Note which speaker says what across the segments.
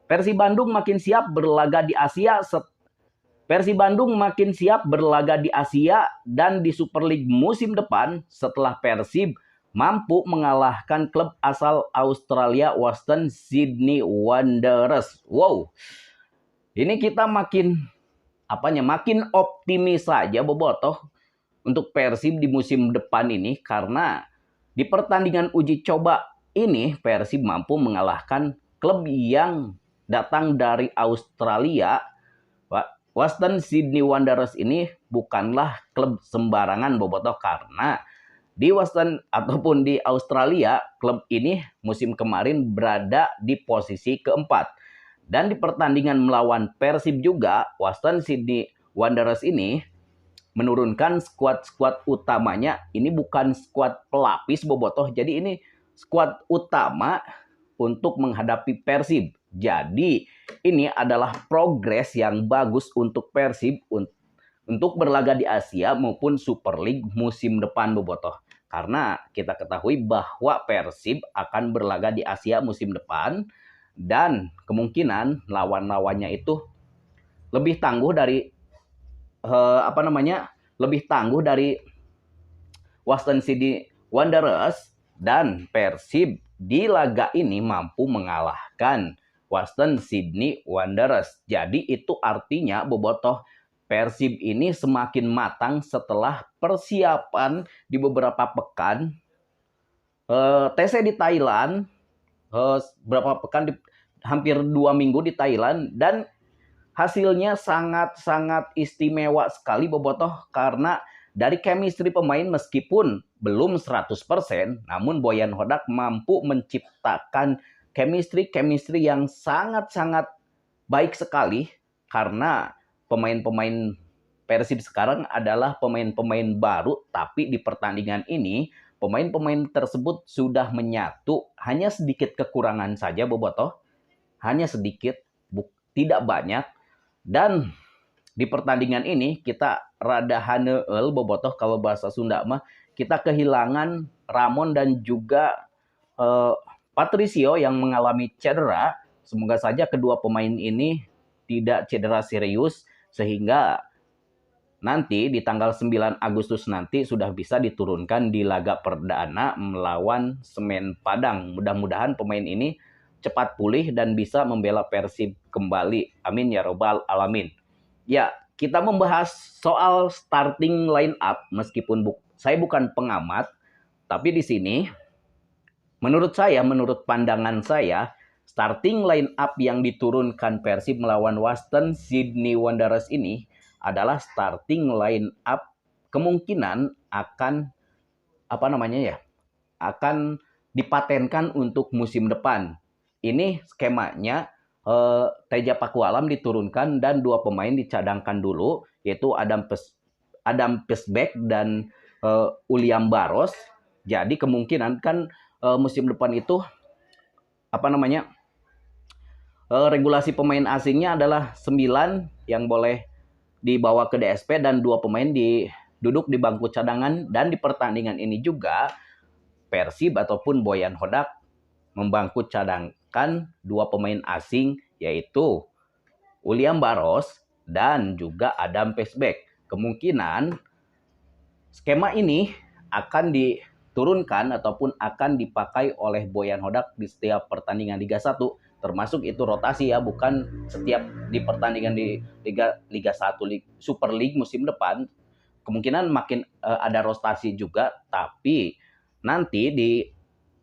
Speaker 1: Persib Bandung makin siap berlaga di Asia. Persib Bandung makin siap berlaga di Asia dan di Super League musim depan setelah Persib mampu mengalahkan klub asal Australia Western Sydney Wanderers. Wow, ini kita makin optimis saja bobotoh untuk Persib di musim depan ini karena di pertandingan uji coba ini Persib mampu mengalahkan klub yang datang dari Australia. Western Sydney Wanderers ini bukanlah klub sembarangan bobotoh karena di Western ataupun di Australia klub ini musim kemarin berada di posisi keempat. Dan di pertandingan melawan Persib juga Western Sydney Wanderers ini menurunkan skuad utamanya. Ini bukan skuad pelapis bobotoh, jadi ini skuad utama untuk menghadapi Persib. Jadi ini adalah progres yang bagus untuk Persib untuk berlaga di Asia maupun Super League musim depan bobotoh. Karena kita ketahui bahwa Persib akan berlaga di Asia musim depan dan kemungkinan lawan-lawannya itu lebih tangguh dari lebih tangguh dari Western Sydney Wanderers, dan Persib di laga ini mampu mengalahkan Western Sydney Wanderers. Jadi itu artinya bobotoh Persib ini semakin matang setelah persiapan di beberapa pekan TC di Thailand, berapa pekan hampir 2 minggu di Thailand, dan hasilnya sangat-sangat istimewa sekali bobotoh karena dari chemistry pemain meskipun belum 100%, namun Boyan Hodak mampu menciptakan chemistry yang sangat-sangat baik sekali karena pemain-pemain Persib sekarang adalah pemain-pemain baru, tapi di pertandingan ini pemain-pemain tersebut sudah menyatu. Hanya sedikit kekurangan saja bobotoh, hanya sedikit, tidak banyak. Dan di pertandingan ini kita rada haneul bobotoh kalau bahasa Sunda mah, kita kehilangan Ramon dan juga Patricio yang mengalami cedera. Semoga saja kedua pemain ini tidak cedera serius sehingga nanti di tanggal 9 Agustus nanti sudah bisa diturunkan di laga perdana melawan Semen Padang. Mudah-mudahan pemain ini cepat pulih dan bisa membela Persib kembali. Amin ya robbal alamin. Ya, kita membahas soal starting line up meskipun saya bukan pengamat, tapi di sini menurut pandangan saya, starting line up yang diturunkan Persib melawan Western Sydney Wanderers ini adalah starting line up kemungkinan akan akan dipatenkan untuk musim depan. Ini skemanya, Teja Pakualam diturunkan dan 2 pemain dicadangkan dulu, yaitu Adam Pesbek dan Uliam Baros. Jadi kemungkinan kan musim depan itu regulasi pemain asingnya adalah 9 yang boleh dibawa ke DSP dan 2 pemain duduk di bangku cadangan. Dan di pertandingan ini juga Persib ataupun Boyan Hodak membangku cadangkan 2 pemain asing, yaitu Uliam Baros dan juga Adam Pesbek. Kemungkinan skema ini akan diturunkan ataupun akan dipakai oleh Boyan Hodak di setiap pertandingan Liga 1, termasuk itu rotasi ya, bukan setiap di pertandingan di Liga 1 Super League musim depan. Kemungkinan makin ada rotasi juga, tapi nanti di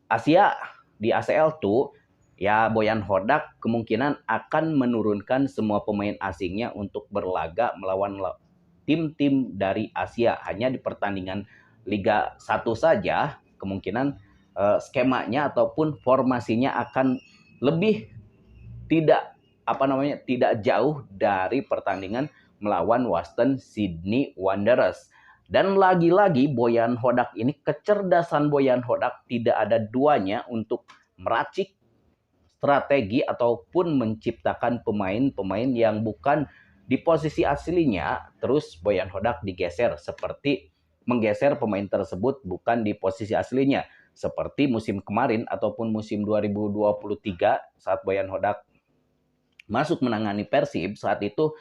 Speaker 1: Asia, di ACL tuh ya Boyan Hodak kemungkinan akan menurunkan semua pemain asingnya untuk berlaga melawan tim-tim dari Asia. Hanya di pertandingan Liga 1 saja kemungkinan skemanya ataupun formasinya akan lebih tidak jauh dari pertandingan melawan Western Sydney Wanderers. Dan lagi-lagi Boyan Hodak ini, kecerdasan Boyan Hodak tidak ada duanya untuk meracik strategi ataupun menciptakan pemain-pemain yang bukan di posisi aslinya, terus Boyan Hodak digeser seperti menggeser pemain tersebut bukan di posisi aslinya, seperti musim kemarin ataupun musim 2023 saat Boyan Hodak masuk menangani Persib saat itu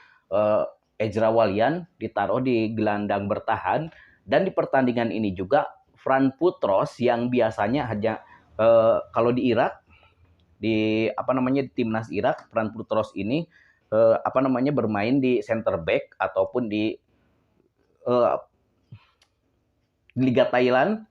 Speaker 1: Ezra Walian ditaruh di gelandang bertahan, dan di pertandingan ini juga Fran Putros yang biasanya hanya kalau di Irak di di timnas Irak, Fran Putros ini bermain di center back ataupun di uh, Liga Thailand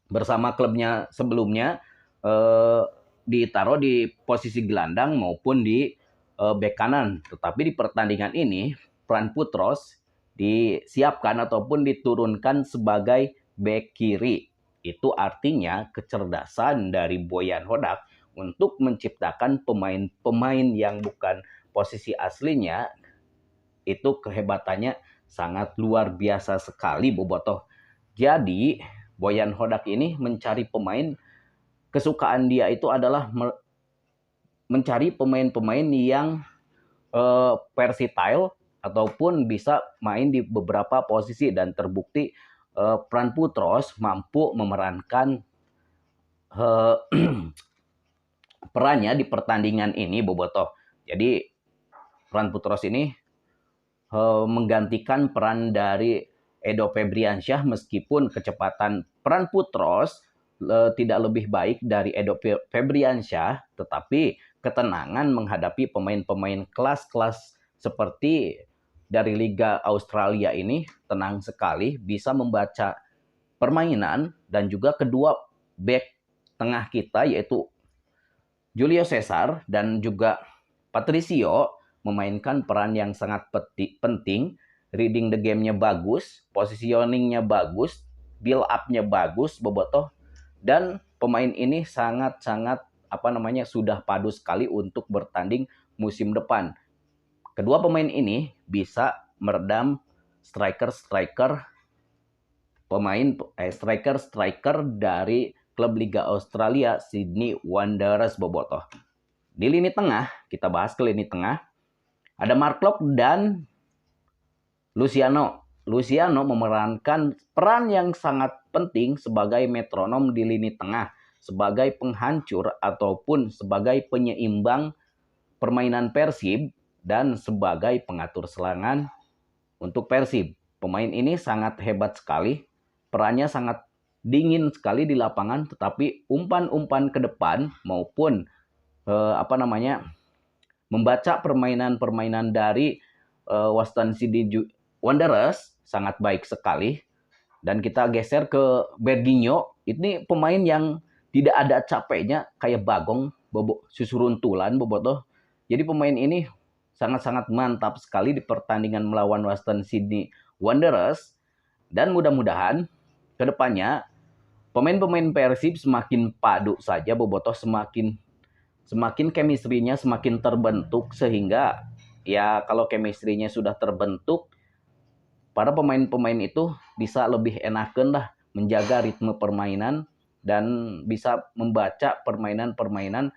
Speaker 1: bersama klubnya sebelumnya, eh, ditaruh di posisi gelandang maupun di bek kanan. Tetapi di pertandingan ini Fran Putros disiapkan ataupun diturunkan sebagai bek kiri. Itu artinya kecerdasan dari Boyan Hodak untuk menciptakan pemain-pemain yang bukan posisi aslinya, itu kehebatannya sangat luar biasa sekali, Bobotoh. Jadi Boyan Hodak ini mencari pemain, kesukaan dia itu adalah mencari pemain-pemain yang versatile ataupun bisa main di beberapa posisi, dan terbukti Fran Putros mampu memerankan perannya di pertandingan ini, Bobotoh. Jadi Fran Putros ini menggantikan peran dari Edo Febriansyah, meskipun kecepatan Fran Putros tidak lebih baik dari Edo Febriansyah, tetapi ketenangan menghadapi pemain-pemain kelas-kelas seperti dari Liga Australia ini tenang sekali, bisa membaca permainan, dan juga kedua back tengah kita yaitu Julio Cesar dan juga Patricio memainkan peran yang sangat penting. Reading the game-nya bagus, positioning-nya bagus, build up-nya bagus, Bobotoh. Dan pemain ini sangat-sangat sudah padu sekali untuk bertanding musim depan. Kedua pemain ini bisa meredam striker-striker dari klub Liga Australia Sydney Wanderers, Bobotoh. Di lini tengah, kita bahas ke lini tengah. Ada Mark Locke dan Luciano. Luciano memerankan peran yang sangat penting sebagai metronom di lini tengah, sebagai penghancur ataupun sebagai penyeimbang permainan Persib, dan sebagai pengatur serangan untuk Persib. Pemain ini sangat hebat sekali, perannya sangat dingin sekali di lapangan, tetapi umpan-umpan ke depan maupun membaca permainan-permainan dari Western Sydney Wanderers sangat baik sekali. Dan kita geser ke Berginho, ini pemain yang tidak ada capeknya, kayak Bagong susuruntulan, Bobotoh. Jadi pemain ini sangat-sangat mantap sekali di pertandingan melawan Western Sydney Wanderers, dan mudah-mudahan kedepannya pemain-pemain Persib semakin padu saja, Bobotoh, semakin chemistry-nya semakin terbentuk, sehingga ya kalau chemistry-nya sudah terbentuk, para pemain-pemain itu bisa lebih enakan lah menjaga ritme permainan dan bisa membaca permainan-permainan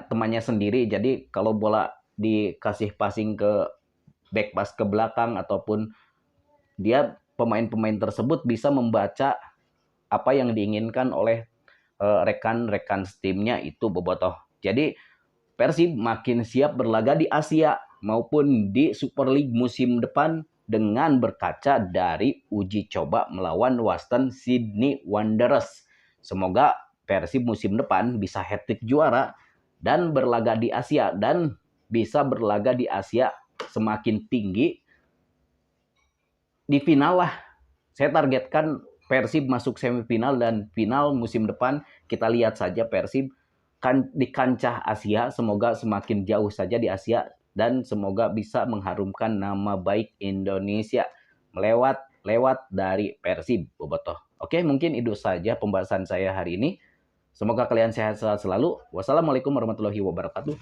Speaker 1: temannya sendiri. Jadi kalau bola dikasih passing ke back pass ke belakang, ataupun dia pemain-pemain tersebut bisa membaca apa yang diinginkan oleh rekan-rekan timnya itu, Bobotoh. Jadi Persib makin siap berlaga di Asia maupun di Super League musim depan dengan berkaca dari uji coba melawan Western Sydney Wanderers. Semoga Persib musim depan bisa hat-trick juara dan berlaga di Asia, dan bisa berlaga di Asia semakin tinggi. Di final lah, saya targetkan Persib masuk semifinal dan final musim depan. Kita lihat saja Persib kan di kancah Asia, semoga semakin jauh saja di Asia, dan semoga bisa mengharumkan nama baik Indonesia lewat dari Persib, Bobotoh. Oke, mungkin itu saja pembahasan saya hari ini. Semoga kalian sehat selalu. Wassalamualaikum warahmatullahi wabarakatuh.